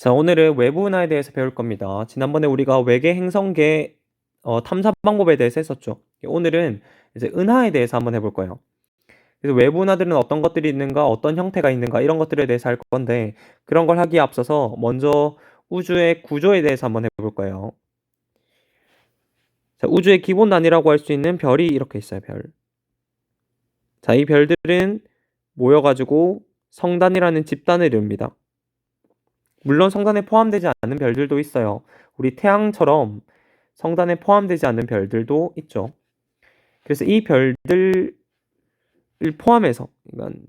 자, 오늘은 외부 은하에 대해서 배울 겁니다. 지난번에 우리가 외계 행성계 탐사 방법에 대해서 했었죠. 오늘은 이제 은하에 대해서 한번 해볼 거예요. 그래서 외부 은하들은 어떤 것들이 있는가, 어떤 형태가 있는가 이런 것들에 대해서 할 건데 그런 걸 하기에 앞서서 먼저 우주의 구조에 대해서 한번 해볼 거예요. 자, 우주의 기본 단위라고 할 수 있는 별이 이렇게 있어요. 별. 자, 이 별들은 모여가지고 성단이라는 집단을 이룹니다. 물론 성단에 포함되지 않는 별들도 있어요. 우리 태양처럼 성단에 포함되지 않는 별들도 있죠. 그래서 이 별들을 포함해서, 그러니까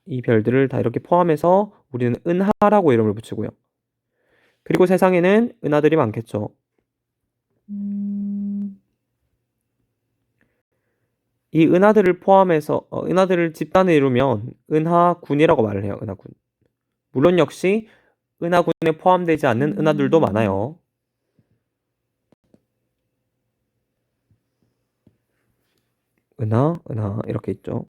이 별들을 다 이렇게 포함해서 우리는 은하라고 이름을 붙이고요. 그리고 세상에는 은하들이 많겠죠. 이 은하들을 포함해서 은하들을 집단을 이루면 은하군이라고 말을 해요. 은하군. 물론 역시 은하군에 포함되지 않는 은하들도 많아요. 은하 이렇게 있죠.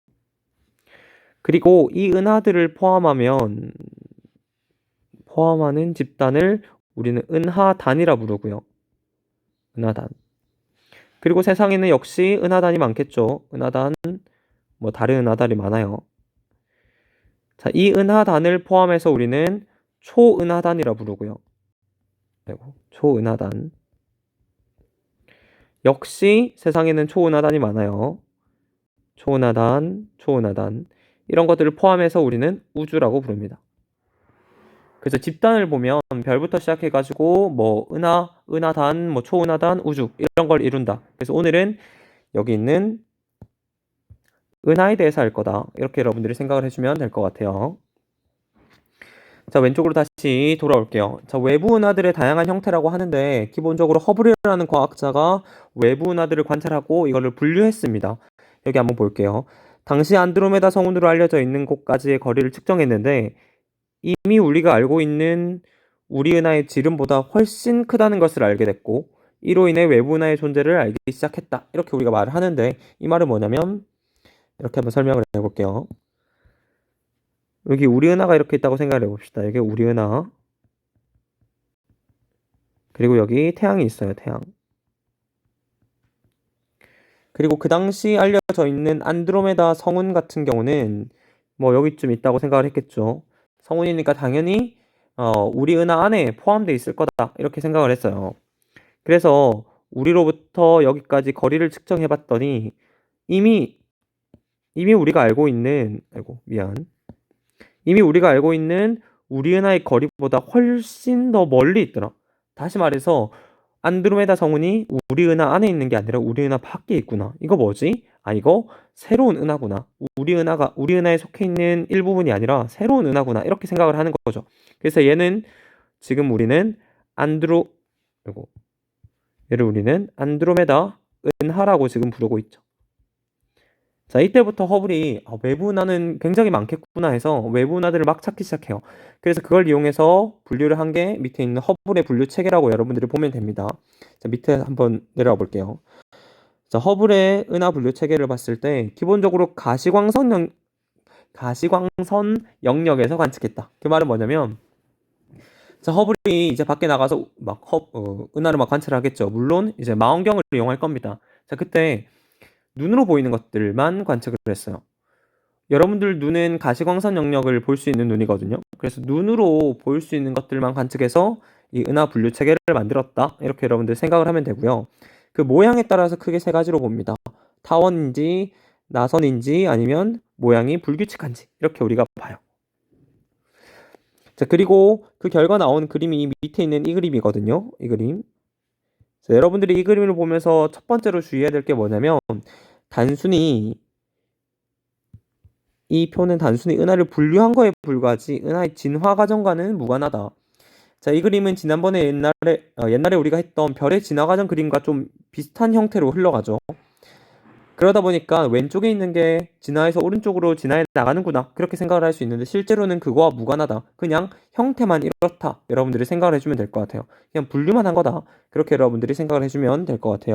그리고 이 은하들을 포함하는 집단을 우리는 은하단이라 부르고요. 은하단. 그리고 세상에는 역시 은하단이 많겠죠. 은하단, 뭐 다른 은하단이 많아요. 자, 이 은하단을 포함해서 우리는 초은하단이라 부르고요. 초은하단. 역시 세상에는 초은하단이 많아요. 초은하단. 이런 것들을 포함해서 우리는 우주라고 부릅니다. 그래서 집단을 보면 별부터 시작해가지고 뭐 은하단, 뭐 초은하단, 우주 이런 걸 이룬다. 그래서 오늘은 여기 있는 은하에 대해서 할 거다. 이렇게 여러분들이 생각을 해주면 될 것 같아요. 자, 왼쪽으로 다시 돌아올게요. 자, 외부 은하들의 다양한 형태라고 하는데 기본적으로 허블이라는 과학자가 외부 은하들을 관찰하고 이거를 분류했습니다. 여기 한번 볼게요. 당시 안드로메다 성운으로 알려져 있는 곳까지의 거리를 측정했는데 이미 우리가 알고 있는 우리 은하의 지름보다 훨씬 크다는 것을 알게 됐고 이로 인해 외부 은하의 존재를 알기 시작했다. 이렇게 우리가 말을 하는데 이 말은 뭐냐면 이렇게 한번 설명을 해볼게요. 여기 우리 은하가 이렇게 있다고 생각을 해봅시다. 여기 우리 은하. 그리고 여기 태양이 있어요. 태양. 그리고 그 당시 알려져 있는 안드로메다 성운 같은 경우는 뭐 여기쯤 있다고 생각을 했겠죠. 성운이니까 당연히 우리 은하 안에 포함되어 있을 거다. 이렇게 생각을 했어요. 그래서 우리로부터 여기까지 거리를 측정해 봤더니 이미 우리가 알고 있는 이미 우리가 알고 있는 우리 은하의 거리보다 훨씬 더 멀리 있더라. 다시 말해서 안드로메다 성운이 우리 은하 안에 있는 게 아니라 우리 은하 밖에 있구나. 이거 뭐지? 아, 이거 새로운 은하구나. 우리 은하에 속해 있는 일부분이 아니라 새로운 은하구나. 이렇게 생각을 하는 거죠. 그래서 지금 우리는 얘를 우리는 안드로메다 은하라고 지금 부르고 있죠. 자, 이때부터 허블이 외부 은하는 굉장히 많겠구나 해서 외부 은하들을 막 찾기 시작해요. 그래서 그걸 이용해서 분류를 한 게 밑에 있는 허블의 분류 체계라고 여러분들이 보면 됩니다. 자, 밑에 한번 내려와 볼게요. 자, 허블의 은하 분류 체계를 봤을 때 기본적으로 가시광선 영역에서 관측했다. 그 말은 뭐냐면 자, 허블이 이제 밖에 나가서 은하를 막 관찰하겠죠. 물론 이제 망원경을 이용할 겁니다. 자, 그때 눈으로 보이는 것들만 관측을 했어요. 여러분들 눈은 가시광선 영역을 볼 수 있는 눈이거든요. 그래서 눈으로 볼 수 있는 것들만 관측해서 이 은하 분류 체계를 만들었다. 이렇게 여러분들 생각을 하면 되고요. 그 모양에 따라서 크게 세 가지로 봅니다. 타원인지 나선인지 아니면 모양이 불규칙한지 이렇게 우리가 봐요. 자, 그리고 그 결과 나온 그림이 밑에 있는 이 그림이거든요. 이 그림. 자, 여러분들이 이 그림을 보면서 첫 번째로 주의해야 될 게 뭐냐면 이 표는 단순히 은하를 분류한 거에 불과하지 은하의 진화 과정과는 무관하다. 자, 이 그림은 지난번에 옛날에 우리가 했던 별의 진화 과정 그림과 좀 비슷한 형태로 흘러가죠. 그러다 보니까 왼쪽에 있는 게 진화해서 오른쪽으로 진화해 나가는구나 그렇게 생각을 할 수 있는데 실제로는 그거와 무관하다. 그냥 형태만 이렇다. 여러분들이 생각을 해주면 될 것 같아요. 그냥 분류만 한 거다. 그렇게 여러분들이 생각을 해주면 될 것 같아요.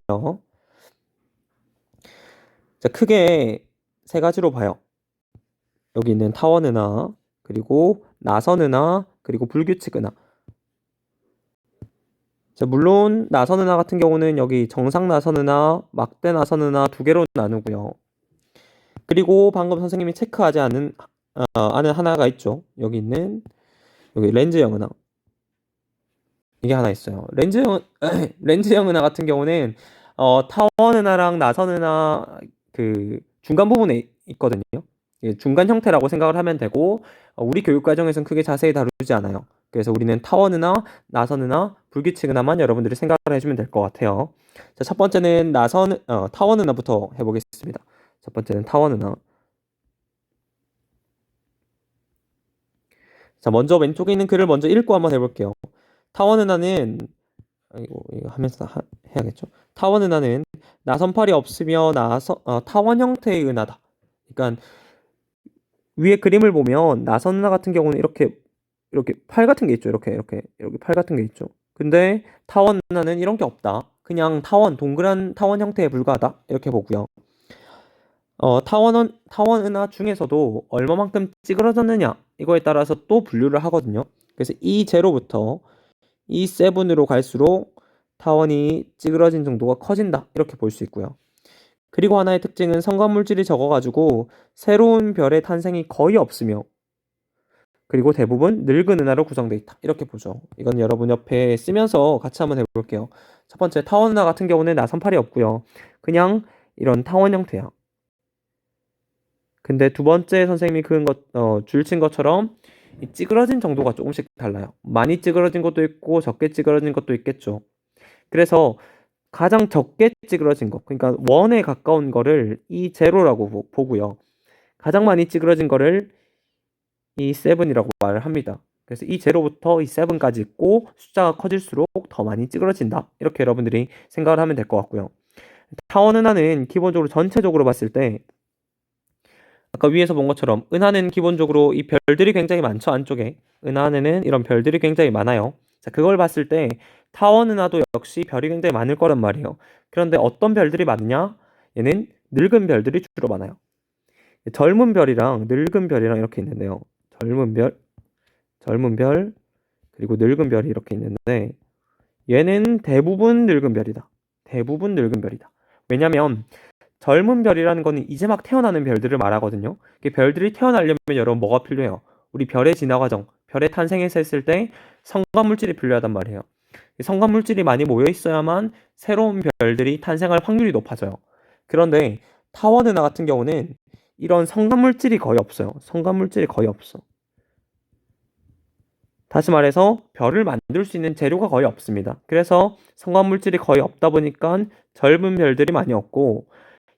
자, 크게 세 가지로 봐요. 여기 있는 타원 은하, 그리고 나선 은하, 그리고 불규칙 은하. 자, 물론 나선 은하 같은 경우는 여기 정상 나선 은하, 막대 나선 은하 두 개로 나누고요. 그리고 방금 선생님이 체크하지 않은 아는 하나가 있죠. 여기 렌즈형 은하. 이게 하나 있어요. 렌즈형 은하 같은 경우는 타원 은하랑 나선 은하 그 중간 부분에 있거든요. 중간 형태라고 생각을 하면 되고 우리 교육 과정에서는 크게 자세히 다루지 않아요. 그래서 우리는 타원 은하, 나선 은하, 불규칙 은하만 여러분들이 생각을 해주면 될 것 같아요. 자, 첫 번째는 타원 은하부터 해보겠습니다. 첫 번째는 타원 은하. 자, 먼저 왼쪽에 있는 글을 먼저 읽고 한번 해볼게요. 타원 은하는 이거 하면서 해야겠죠. 타원 은하는 나선팔이 없으며 타원 형태의 은하다. 그러니까 위에 그림을 보면 나선 은하 같은 경우는 이렇게 팔 같은 게 있죠. 이렇게 팔 같은 게 있죠. 근데 타원 은하는 이런 게 없다. 그냥 동그란 타원 형태에 불과하다. 이렇게 보고요. 타원 은하 중에서도 얼마만큼 찌그러졌느냐 이거에 따라서 또 분류를 하거든요. 그래서 E0부터 E7으로 갈수록 타원이 찌그러진 정도가 커진다 이렇게 볼 수 있고요. 그리고 하나의 특징은 성간물질이 적어가지고 새로운 별의 탄생이 거의 없으며 그리고 대부분 늙은 은하로 구성되어 있다 이렇게 보죠. 이건 여러분 옆에 쓰면서 같이 한번 해볼게요. 첫 번째 타원 은하 같은 경우는 나선팔이 없고요. 그냥 이런 타원 형태야. 근데 두 번째 선생님이 줄친 것처럼 이 찌그러진 정도가 조금씩 달라요. 많이 찌그러진 것도 있고 적게 찌그러진 것도 있겠죠. 그래서 가장 적게 찌그러진 것, 그러니까 원에 가까운 거를 이 제로라고 보고요. 가장 많이 찌그러진 거를 이 세븐이라고 말을 합니다. 그래서 이 제로부터 이 세븐까지 있고 숫자가 커질수록 더 많이 찌그러진다. 이렇게 여러분들이 생각을 하면 될 것 같고요. 타원 은하는 기본적으로 전체적으로 봤을 때 아까 위에서 본 것처럼 은하는 기본적으로 이 별들이 굉장히 많죠. 안쪽에 은하 안에는 이런 별들이 굉장히 많아요. 자, 그걸 봤을 때 타원 은하도 역시 별이 굉장히 많을 거란 말이에요. 그런데 어떤 별들이 많냐? 얘는 늙은 별들이 주로 많아요. 젊은 별이랑 늙은 별이랑 이렇게 있는데요. 젊은 별, 그리고 늙은 별이 이렇게 있는데 얘는 대부분 늙은 별이다. 대부분 늙은 별이다. 왜냐면 젊은 별이라는 거는 이제 막 태어나는 별들을 말하거든요. 별들이 태어나려면 여러분 뭐가 필요해요? 우리 별의 진화 과정, 별의 탄생에서 했을 때 성간물질이 필요하단 말이에요. 성간물질이 많이 모여 있어야만 새로운 별들이 탄생할 확률이 높아져요. 그런데 타원 은하 같은 경우는 이런 성간물질이 거의 없어요. 성간물질이 거의 없어. 다시 말해서 별을 만들 수 있는 재료가 거의 없습니다. 그래서 성간물질이 거의 없다 보니까 젊은 별들이 많이 없고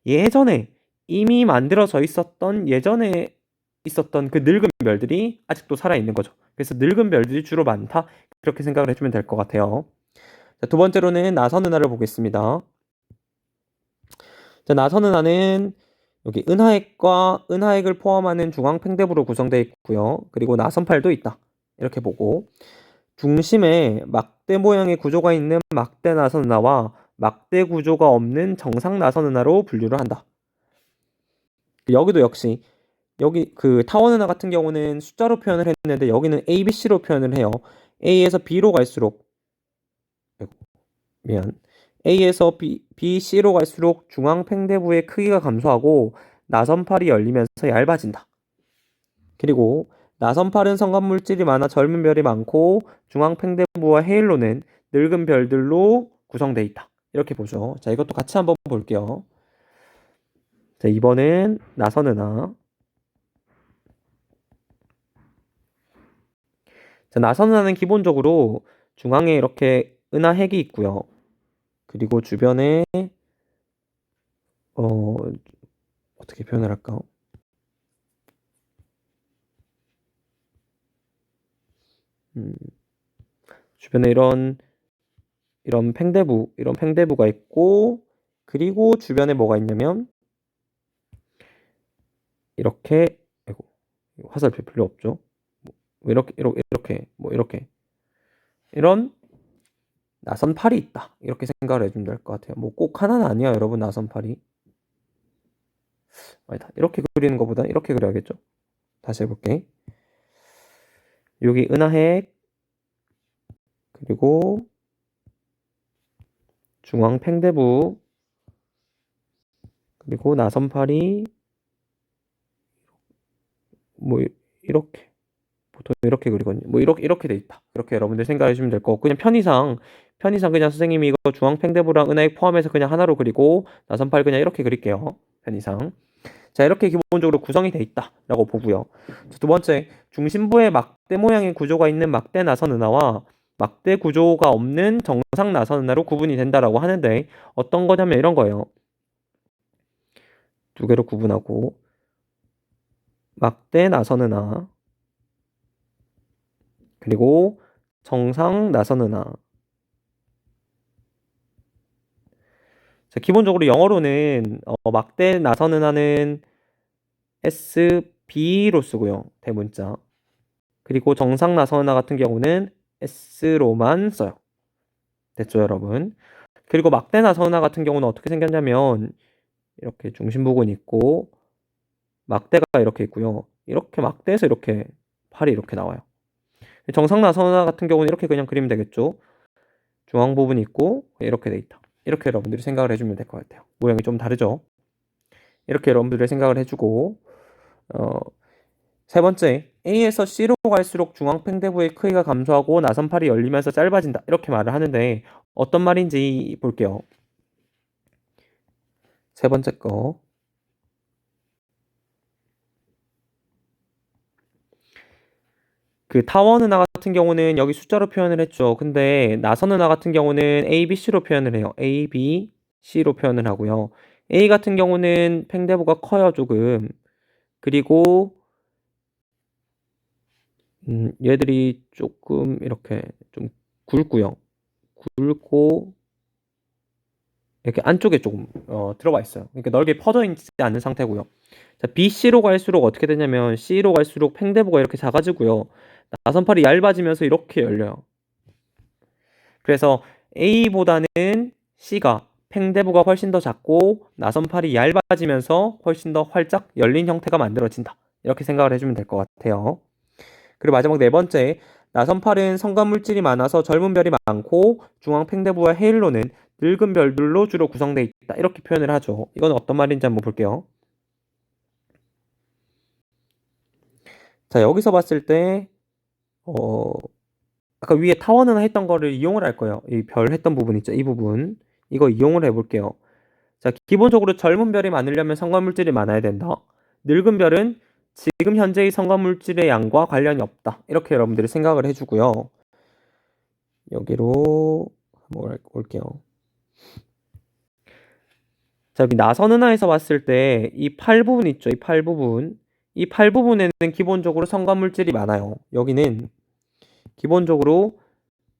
예전에 이미 만들어져 있었던 예전에 있었던 그 늙은 별들이 아직도 살아있는 거죠. 그래서 늙은 별들이 주로 많다. 그렇게 생각을 해주면 될 것 같아요. 자, 두 번째로는 나선 은하를 보겠습니다. 자, 나선 은하는 여기 은하핵과 은하핵을 포함하는 중앙 팽대부로 구성되어 있고요. 그리고 나선팔도 있다. 이렇게 보고 중심에 막대 모양의 구조가 있는 막대 나선 은하와 막대 구조가 없는 정상 나선 은하로 분류를 한다. 여기도 역시 여기 그 타원 은하 같은 경우는 숫자로 표현을 했는데 여기는 A, B, C로 표현을 해요. A에서 B로 갈수록 A에서 B, C로 갈수록 중앙 팽대부의 크기가 감소하고 나선팔이 열리면서 얇아진다. 그리고 나선팔은 성간물질이 많아 젊은 별이 많고 중앙 팽대부와 헤일로는 늙은 별들로 구성되어 있다. 이렇게 보죠. 자, 이것도 같이 한번 볼게요. 자, 2번은 나선 은하. 자, 나선 은하는 기본적으로 중앙에 이렇게 은하핵이 있고요. 그리고 주변에 어떻게 표현을 할까? 주변에 이런 팽대부가 있고 그리고 주변에 뭐가 있냐면 이렇게 화살표 필요 없죠. 이렇게 이런 나선팔이 있다. 이렇게 생각을 해주면 될 것 같아요. 뭐 꼭 하나는 아니야, 여러분. 나선팔이 아니다. 이렇게 그리는 것보다 이렇게 그려야겠죠. 다시 해볼게. 여기 은하핵, 그리고 중앙 팽대부, 그리고 나선팔이 뭐 이렇게 보통 이렇게 그리거든요. 뭐 이렇게 돼 있다. 이렇게 여러분들 생각해 주시면 될 거고, 그냥 편의상 그냥 선생님이 이거 중앙 팽대부랑 은하핵 포함해서 그냥 하나로 그리고 나선팔 그냥 이렇게 그릴게요. 편의상. 자, 이렇게 기본적으로 구성이 돼 있다라고 보고요. 두 번째, 중심부에 막대 모양의 구조가 있는 막대 나선 은하와 막대 구조가 없는 정상 나선 은하로 구분이 된다라고 하는데, 어떤 거냐면 이런 거예요. 두 개로 구분하고, 막대 나선 은하, 그리고 정상 나선 은하. 자, 기본적으로 영어로는 막대 나선 은하는 SB로 쓰고요. 대문자. 그리고 정상 나선 은하 같은 경우는 S로만 써요. 됐죠, 여러분? 그리고 막대 나선 은하 같은 경우는 어떻게 생겼냐면 이렇게 중심 부분이 있고 막대가 이렇게 있고요. 이렇게 막대에서 이렇게 팔이 이렇게 나와요. 정상 나선 은하 같은 경우는 이렇게 그냥 그리면 되겠죠. 중앙 부분이 있고 이렇게 돼 있다. 이렇게 여러분들이 생각을 해주면 될 것 같아요. 모양이 좀 다르죠? 이렇게 여러분들이 생각을 해주고, 세 번째, A에서 C로 갈수록 중앙 팽대부의 크기가 감소하고 나선팔이 열리면서 짧아진다. 이렇게 말을 하는데 어떤 말인지 볼게요. 세 번째 거. 그 타원 은하 같은 경우는 여기 숫자로 표현을 했죠. 근데 나선 은하 같은 경우는 A, B, C로 표현을 해요. A, B, C로 표현을 하고요. A 같은 경우는 팽대부가 커요, 조금. 그리고 얘들이 조금 이렇게 좀 굵고요. 굵고 이렇게 안쪽에 조금 들어가 있어요. 그러니까 넓게 퍼져 있지 않은 상태고요. 자, B, C로 갈수록 어떻게 되냐면 C로 갈수록 팽대부가 이렇게 작아지고요. 나선팔이 얇아지면서 이렇게 열려요. 그래서 A보다는 C가 팽대부가 훨씬 더 작고 나선팔이 얇아지면서 훨씬 더 활짝 열린 형태가 만들어진다. 이렇게 생각을 해주면 될 것 같아요. 그리고 마지막 네 번째, 나선팔은 성간물질이 많아서 젊은 별이 많고 중앙 팽대부와 헤일로는 늙은 별들로 주로 구성되어 있다. 이렇게 표현을 하죠. 이건 어떤 말인지 한번 볼게요. 자, 여기서 봤을 때 아까 위에 타원은 했던 거를 이용을 할 거예요. 이 별 했던 부분 있죠. 이 부분. 이거 이용을 해볼게요. 자, 기본적으로 젊은 별이 많으려면 성간물질이 많아야 된다. 늙은 별은 지금 현재의 성간물질의 양과 관련이 없다. 이렇게 여러분들이 생각을 해주고요. 여기로 한번 올게요. 자, 여기 나선 은하에서 봤을 때 이 팔 부분 있죠. 이 팔 부분. 이 팔 부분에는 기본적으로 성간물질이 많아요. 여기는 기본적으로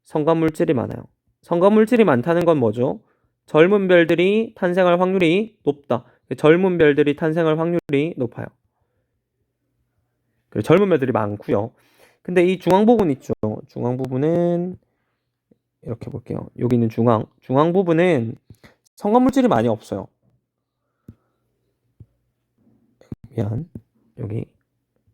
성간물질이 많아요. 성간물질이 많다는 건 뭐죠? 젊은 별들이 탄생할 확률이 높다. 젊은 별들이 탄생할 확률이 높아요. 그리고 젊은 별들이 많고요. 근데 이 중앙 부분 있죠. 중앙 부분은 이렇게 볼게요. 여기 있는 중앙 부분은 성간물질이 많이 없어요. 미안. 여기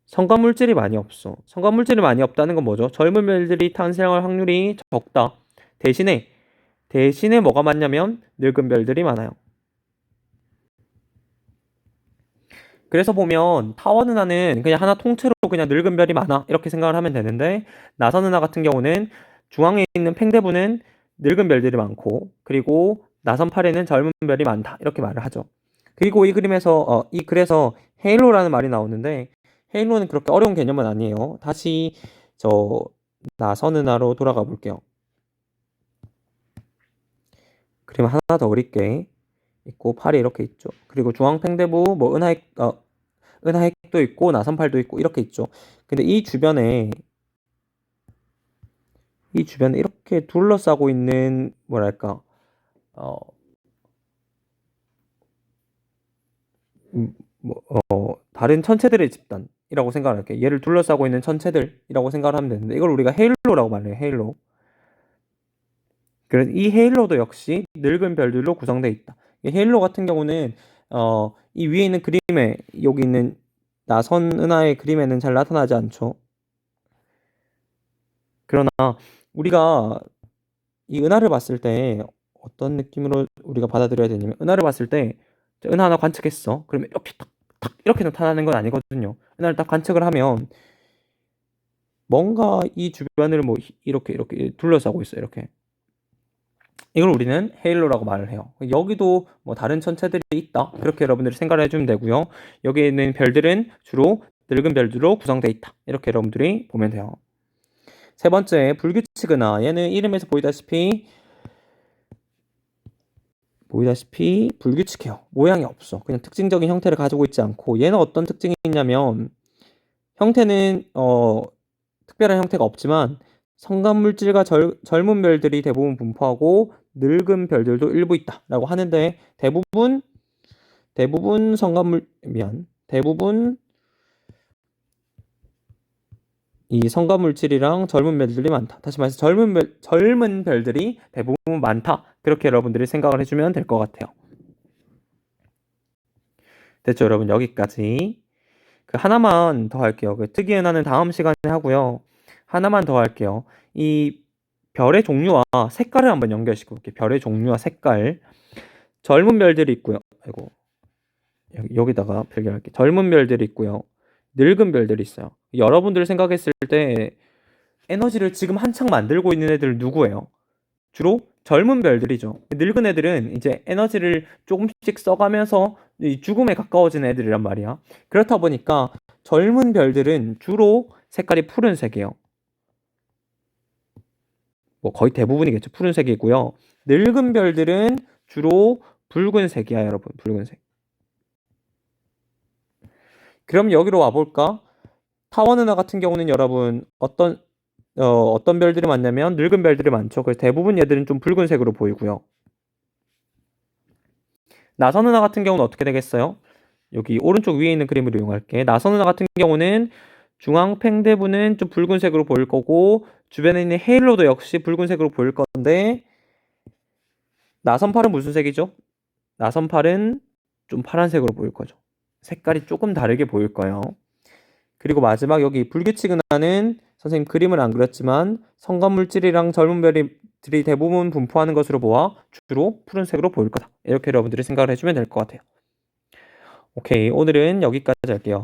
성간물질이 많이 없어. 성간물질이 많이 없다는 건 뭐죠? 젊은 별들이 탄생할 확률이 적다. 대신에 뭐가 많냐면 늙은 별들이 많아요. 그래서 보면 타원 은하는 그냥 하나 통째로 그냥 늙은 별이 많아 이렇게 생각을 하면 되는데, 나선 은하 같은 경우는 중앙에 있는 팽대부는 늙은 별들이 많고 그리고 나선팔에는 젊은 별이 많다 이렇게 말을 하죠. 그리고 이 그림에서 이 글에서 헤일로라는 말이 나오는데, 헤일로는 그렇게 어려운 개념은 아니에요. 다시 저 나선 은하로 돌아가 볼게요. 그림 하나 더 그릴게. 있고 팔이 이렇게 있죠. 그리고 중앙 팽대부 뭐 은하핵도 있고 나선팔도 있고 이렇게 있죠. 근데 이 주변에 이렇게 둘러싸고 있는 뭐랄까 어, 다른 천체들의 집단이라고 생각을 할게요. 얘를 둘러싸고 있는 천체들이라고 생각을 하면 되는데, 이걸 우리가 헤일로라고 말해요. 헤일로. 그래서 이 헤일로도 역시 늙은 별들로 구성되어 있다. 이 헤일로 같은 경우는 이 위에 있는 그림에 여기 있는 나선 은하의 그림에는 잘 나타나지 않죠. 그러나 우리가 이 은하를 봤을 때 어떤 느낌으로 우리가 받아들여야 되냐면, 은하를 봤을 때 은하 하나 관측했어. 그러면 이렇게 탁 이렇게 나타나는 건 아니거든요. 은하를 딱 관측을 하면 뭔가 이 주변을 뭐 이렇게 둘러싸고 있어요. 이렇게. 이걸 우리는 헤일로라고 말을 해요. 여기도 뭐 다른 천체들이 있다, 그렇게 여러분들이 생각을 해주면 되고요. 여기 있는 별들은 주로 늙은 별들로 구성되어 있다, 이렇게 여러분들이 보면 돼요. 세 번째, 불규칙 은하. 얘는 이름에서 보이다시피 불규칙해요. 모양이 없어. 그냥 특징적인 형태를 가지고 있지 않고, 얘는 어떤 특징이 있냐면, 형태는 특별한 형태가 없지만 성간물질과 젊은 별들이 대부분 분포하고 늙은 별들도 일부 있다라고 하는데, 대부분 이 성간물질이랑 젊은 별들이 많다. 다시 말해서 젊은 별들이 대부분 많다. 그렇게 여러분들이 생각을 해주면 될 것 같아요. 됐죠, 여러분? 여기까지. 하나만 더 할게요. 특이 은하는 다음 시간에 하고요. 하나만 더 할게요. 이 별의 종류와 색깔을 한번 연결시켜 볼게요. 별의 종류와 색깔. 젊은 별들이 있고요. 아이고, 여기다가 별결할게요. 젊은 별들이 있고요. 늙은 별들이 있어요. 여러분들 생각했을 때 에너지를 지금 한창 만들고 있는 애들 누구예요? 주로 젊은 별들이죠. 늙은 애들은 이제 에너지를 조금씩 써가면서 죽음에 가까워지는 애들이란 말이야. 그렇다 보니까 젊은 별들은 주로 색깔이 푸른색이에요. 뭐 거의 대부분이겠죠. 푸른색이고요. 늙은 별들은 주로 붉은색이야, 여러분. 붉은색. 그럼 여기로 와볼까? 타원 은하 같은 경우는 여러분 어떤 별들이 많냐면 늙은 별들이 많죠. 그래서 대부분 얘들은 좀 붉은색으로 보이고요. 나선 은하 같은 경우는 어떻게 되겠어요? 여기 오른쪽 위에 있는 그림을 이용할게. 나선 은하 같은 경우는 중앙 팽대부는 좀 붉은색으로 보일 거고, 주변에 있는 헤일로도 역시 붉은색으로 보일 건데, 나선팔은 무슨 색이죠? 나선팔은 좀 파란색으로 보일 거죠. 색깔이 조금 다르게 보일 거예요. 그리고 마지막 여기 불규칙 은하는 선생님 그림을 안 그렸지만 성간물질이랑 젊은 별들이 대부분 분포하는 것으로 보아 주로 푸른색으로 보일 거다. 이렇게 여러분들이 생각을 해주면 될 것 같아요. 오케이, 오늘은 여기까지 할게요.